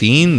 3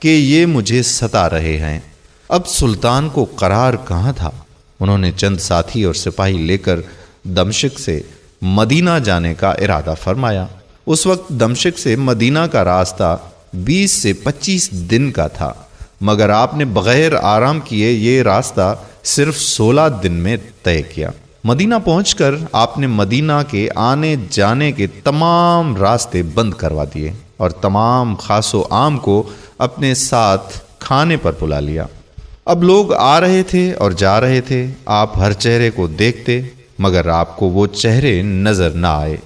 کہ یہ مجھے ستا رہے ہیں۔ اب سلطان کو قرار کہاں تھا؟ انہوں نے چند ساتھی اور سپاہی لے کر دمشق سے مدینہ جانے کا ارادہ فرمایا۔ اس وقت دمشق سے مدینہ کا راستہ 20 سے 25 دن کا تھا، مگر آپ نے بغیر آرام کیے یہ راستہ صرف 16 دن میں طے کیا۔ مدینہ پہنچ کر آپ نے مدینہ کے آنے جانے کے تمام راستے بند کروا دیے اور تمام خاص و عام کو اپنے ساتھ کھانے پر بلا لیا۔ اب لوگ آ رہے تھے اور جا رہے تھے، آپ ہر چہرے کو دیکھتے مگر آپ کو وہ چہرے نظر نہ آئے۔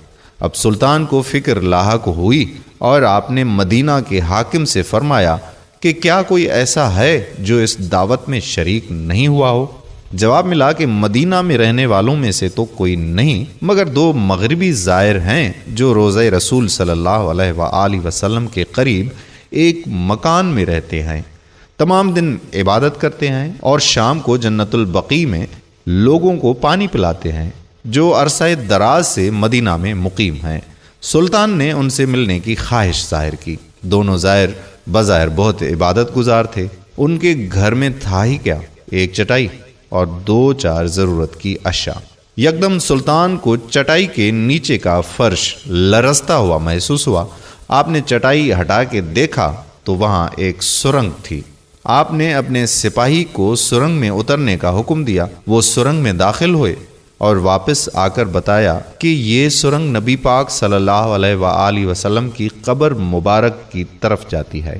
اب سلطان کو فکر لاحق ہوئی اور آپ نے مدینہ کے حاکم سے فرمایا کہ کیا کوئی ایسا ہے جو اس دعوت میں شریک نہیں ہوا ہو؟ جواب ملا کہ مدینہ میں رہنے والوں میں سے تو کوئی نہیں، مگر 2 مغربی زائر ہیں جو روضہ رسول صلی اللہ علیہ وآلہ وسلم کے قریب ایک مکان میں رہتے ہیں، تمام دن عبادت کرتے ہیں اور شام کو جنت البقیع میں لوگوں کو پانی پلاتے ہیں، جو عرصہ دراز سے مدینہ میں مقیم ہیں۔ سلطان نے ان سے ملنے کی خواہش ظاہر کی۔ دونوں زائر بظاہر بہت عبادت گزار تھے۔ ان کے گھر میں تھا ہی کیا، ایک چٹائی اور 2-4 ضرورت کی اشیاء۔ یکدم سلطان کو چٹائی کے نیچے کا فرش لرزتا ہوا محسوس ہوا۔ آپ نے چٹائی ہٹا کے دیکھا تو وہاں ایک سرنگ تھی۔ آپ نے اپنے سپاہی کو سرنگ میں اترنے کا حکم دیا۔ وہ سرنگ میں داخل ہوئے اور واپس آ کر بتایا کہ یہ سرنگ نبی پاک صلی اللہ علیہ وآلہ وسلم کی قبر مبارک کی طرف جاتی ہے۔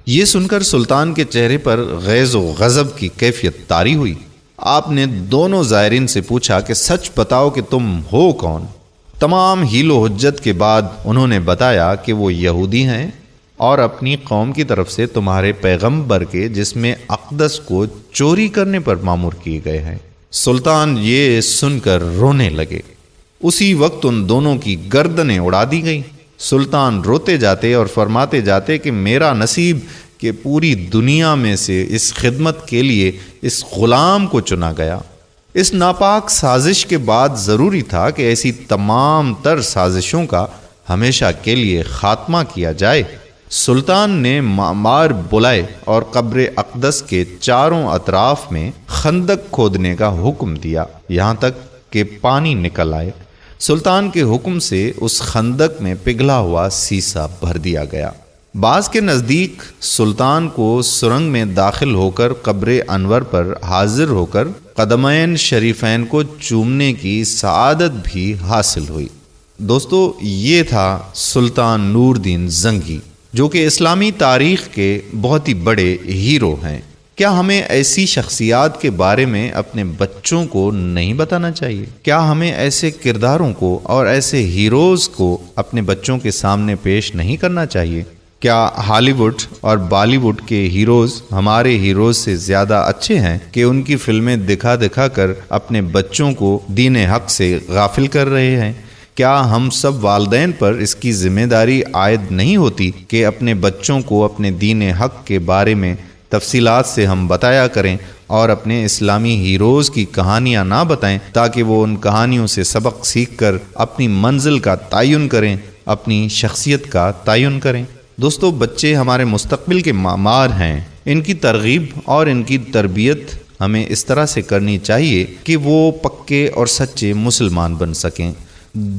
یہ سن کر سلطان کے چہرے پر غیظ و غضب کی کیفیت طاری ہوئی۔ آپ نے دونوں زائرین سے پوچھا کہ سچ بتاؤ کہ تم ہو کون؟ تمام حیل و حجت کے بعد انہوں نے بتایا کہ وہ یہودی ہیں اور اپنی قوم کی طرف سے تمہارے پیغمبر کے جسم اقدس کو چوری کرنے پر مامور کیے گئے ہیں۔ سلطان یہ سن کر رونے لگے۔ اسی وقت ان دونوں کی گردنیں اڑا دی گئیں۔ سلطان روتے جاتے اور فرماتے جاتے کہ میرا نصیب کہ پوری دنیا میں سے اس خدمت کے لیے اس غلام کو چنا گیا۔ اس ناپاک سازش کے بعد ضروری تھا کہ ایسی تمام تر سازشوں کا ہمیشہ کے لیے خاتمہ کیا جائے۔ سلطان نے معمار بلائے اور قبر اقدس کے چاروں اطراف میں خندق کھودنے کا حکم دیا، یہاں تک کہ پانی نکل آئے۔ سلطان کے حکم سے اس خندق میں پگھلا ہوا سیسا بھر دیا گیا۔ بعض کے نزدیک سلطان کو سرنگ میں داخل ہو کر قبر انور پر حاضر ہو کر قدمین شریفین کو چومنے کی سعادت بھی حاصل ہوئی۔ دوستو، یہ تھا سلطان نور الدین زنگی، جو کہ اسلامی تاریخ کے بہت ہی بڑے ہیرو ہیں۔ کیا ہمیں ایسی شخصیات کے بارے میں اپنے بچوں کو نہیں بتانا چاہیے؟ کیا ہمیں ایسے کرداروں کو اور ایسے ہیروز کو اپنے بچوں کے سامنے پیش نہیں کرنا چاہیے؟ کیا ہالی ووڈ اور بالی ووڈ کے ہیروز ہمارے ہیروز سے زیادہ اچھے ہیں کہ ان کی فلمیں دکھا دکھا کر اپنے بچوں کو دین حق سے غافل کر رہے ہیں؟ کیا ہم سب والدین پر اس کی ذمہ داری عائد نہیں ہوتی کہ اپنے بچوں کو اپنے دین حق کے بارے میں تفصیلات سے ہم بتایا کریں اور اپنے اسلامی ہیروز کی کہانیاں نہ بتائیں، تاکہ وہ ان کہانیوں سے سبق سیکھ کر اپنی منزل کا تعین کریں، اپنی شخصیت کا تعین کریں؟ دوستو، بچے ہمارے مستقبل کے معمار ہیں۔ ان کی ترغیب اور ان کی تربیت ہمیں اس طرح سے کرنی چاہیے کہ وہ پکے اور سچے مسلمان بن سکیں۔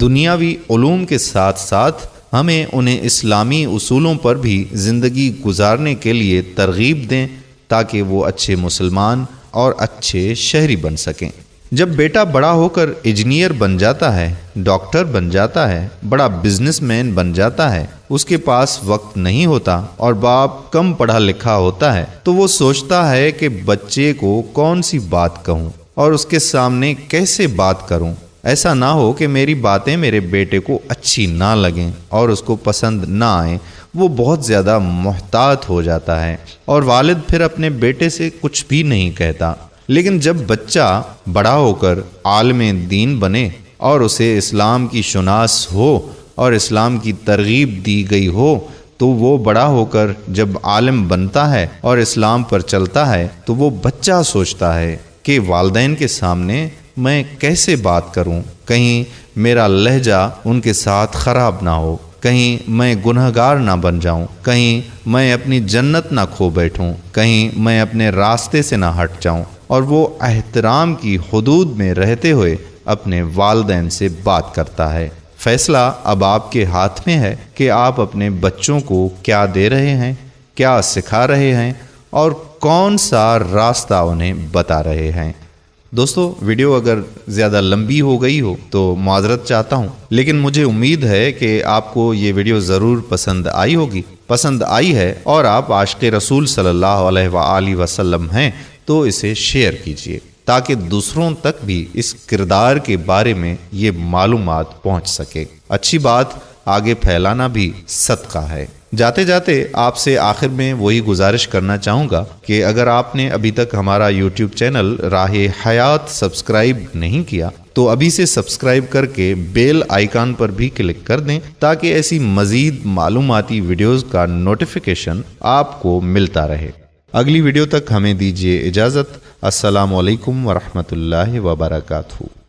دنیاوی علوم کے ساتھ ساتھ ہمیں انہیں اسلامی اصولوں پر بھی زندگی گزارنے کے لیے ترغیب دیں، تاکہ وہ اچھے مسلمان اور اچھے شہری بن سکیں۔ جب بیٹا بڑا ہو کر انجینئر بن جاتا ہے، ڈاکٹر بن جاتا ہے، بڑا بزنس مین بن جاتا ہے، اس کے پاس وقت نہیں ہوتا اور باپ کم پڑھا لکھا ہوتا ہے، تو وہ سوچتا ہے کہ بچے کو کون سی بات کہوں اور اس کے سامنے کیسے بات کروں۔ ایسا نہ ہو کہ میری باتیں میرے بیٹے کو اچھی نہ لگیں اور اس کو پسند نہ آئیں۔ وہ بہت زیادہ محتاط ہو جاتا ہے اور والد پھر اپنے بیٹے سے کچھ بھی نہیں کہتا۔ لیکن جب بچہ بڑا ہو کر عالم دین بنے اور اسے اسلام کی شناس ہو اور اسلام کی ترغیب دی گئی ہو، تو وہ بڑا ہو کر جب عالم بنتا ہے اور اسلام پر چلتا ہے، تو وہ بچہ سوچتا ہے کہ والدین کے سامنے میں کیسے بات کروں، کہیں میرا لہجہ ان کے ساتھ خراب نہ ہو، کہیں میں گنہگار نہ بن جاؤں، کہیں میں اپنی جنت نہ کھو بیٹھوں، کہیں میں اپنے راستے سے نہ ہٹ جاؤں، اور وہ احترام کی حدود میں رہتے ہوئے اپنے والدین سے بات کرتا ہے۔ فیصلہ اب آپ کے ہاتھ میں ہے کہ آپ اپنے بچوں کو کیا دے رہے ہیں، کیا سکھا رہے ہیں، اور کون سا راستہ انہیں بتا رہے ہیں۔ دوستو، ویڈیو اگر زیادہ لمبی ہو گئی ہو تو معذرت چاہتا ہوں، لیکن مجھے امید ہے کہ آپ کو یہ ویڈیو ضرور پسند آئی ہوگی۔ پسند آئی ہے اور آپ عاشق رسول صلی اللہ علیہ وآلہ وسلم ہیں تو اسے شیئر کیجئے تاکہ دوسروں تک بھی اس کردار کے بارے میں یہ معلومات پہنچ سکے۔ اچھی بات آگے پھیلانا بھی صدقہ ہے۔ جاتے جاتے آپ سے آخر میں وہی گزارش کرنا چاہوں گا کہ اگر آپ نے ابھی تک ہمارا یوٹیوب چینل راہ حیات سبسکرائب نہیں کیا تو ابھی سے سبسکرائب کر کے بیل آئیکن پر بھی کلک کر دیں تاکہ ایسی مزید معلوماتی ویڈیوز کا نوٹیفیکیشن آپ کو ملتا رہے۔ اگلی ویڈیو تک ہمیں دیجیے اجازت۔ السلام علیکم ورحمۃ اللہ وبرکاتہ۔